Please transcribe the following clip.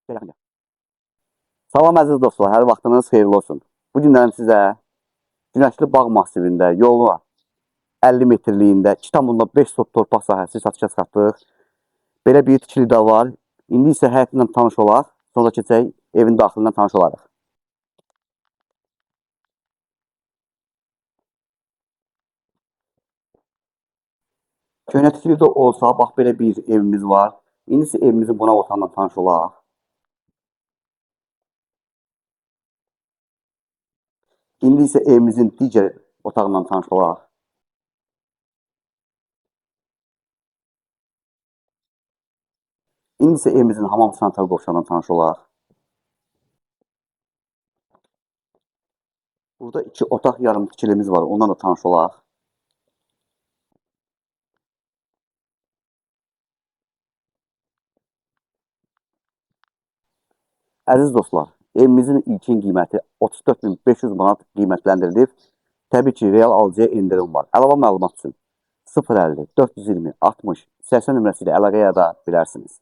Selam. Salam əziz dostlar, hər vaxtınız xeyirli olsun. Bu günlərim sizə Günəşli Bağ Masivində yolu 50 metrliyində 2,5 sot torpaq sahəsi satışa çıxartdıq. Belə bir tikili də var. İndi isə həyətindən tanış olaq, sonra keçək evin daxilindən tanış olarıq. Köhnə tikili də olsa, bax belə bir evimiz var. İndi isə evimizin qonaq otağından tanış olaq. İndi isə evimizin digər otağından tanış olaq. İndi isə evimizin hamam sanitar qovşağından tanış olaq. Burada 2 otaq yarım tikilimiz var, ondan da tanış olaq. Əziz dostlar, evimizin ilkin qiyməti 34.500 manat qiymətləndirilib. Təbii ki, real alıcıya endirim var. Əlavə məlumat üçün 050 420 60 80 nömrəsi ilə əlaqə yarada bilərsiniz.